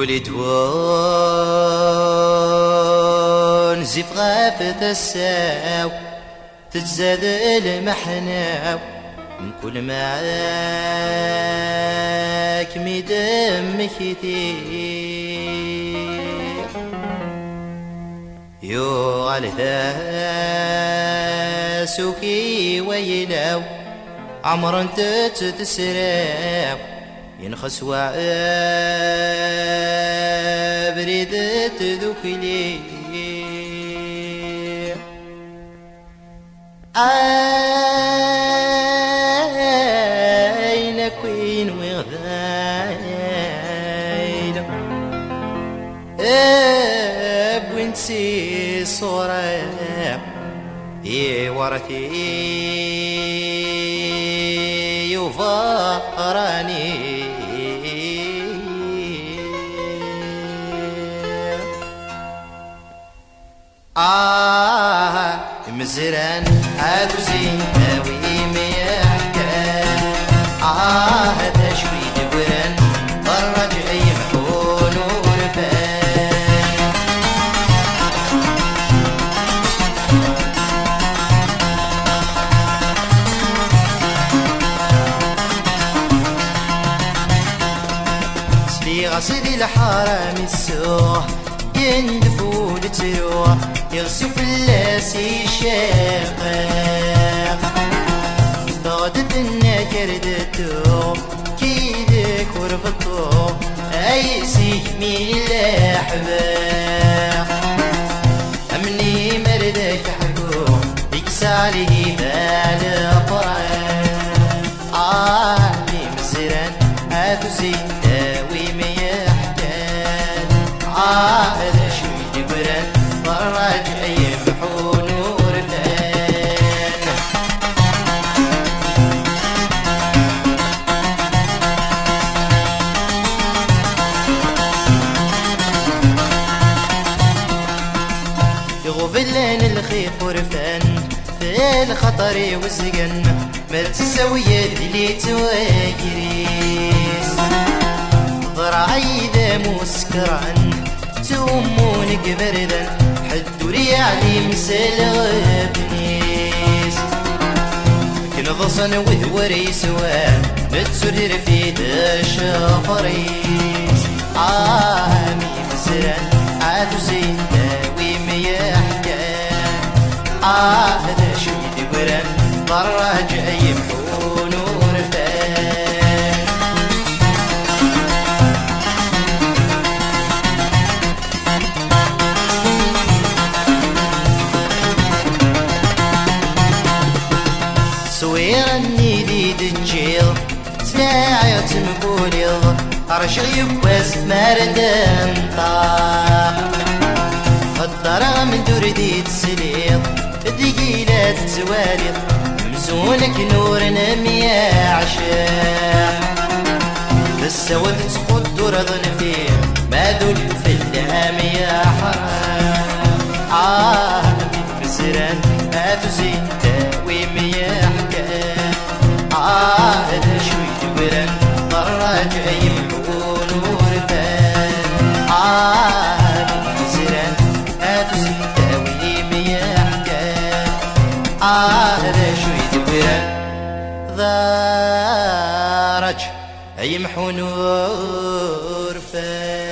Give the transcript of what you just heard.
ولد وون زيف غافة الساو تتزاد المحناو من كل معاك ميدم كثير يو على ثاسوكي ويلاو عمر انت تتسراو ينخس بريدة ذكلي أين كوين وغايل بوينتي صورة ورثي يفارني مزران هادو زين هاوي ميحكان هذا شوي دوران فرج اي محون ورفان سلي غسلي الحرام السوح يندفو لتروح يغسل فلاسي شاقاق ضغطت النكر دتو كيدك ورفضتو اي سيك من الاحباق امني مردك حكوم يكسالي بالافراق لي مزران هاتو زين داوي ميحكان هذا شوي دبران فرج اي محون ورفان يغفلن الخيط ورفان في الخطر والزقن ما تسوي اللي تواكريس ضرعي ذا مسكران تومونك بردا حدوري علي مسل غبنيس كنغصن وذوري سوان نتسرر في دشافريس مي مسران عادو زين داوي ميحكان هذا شوي دبران ضراج اي محون ورفان سويرني لي دجيل تلاعيت مقوليض أرشغ يبوس مردن طاح الضرع من دوردي تسليض الدقيلة تسواليض ممزونك نور نميا عشاق بالسواد تسقط درضن فيه ما ذل في الدهام يا حرام بسران هاتو زين داوي ميحكان هذا شوي دبران ضراج اي محون ورفان بسران هاتو زين داوي ميحكان هذا شوي دبران ضراج اي محون ورفان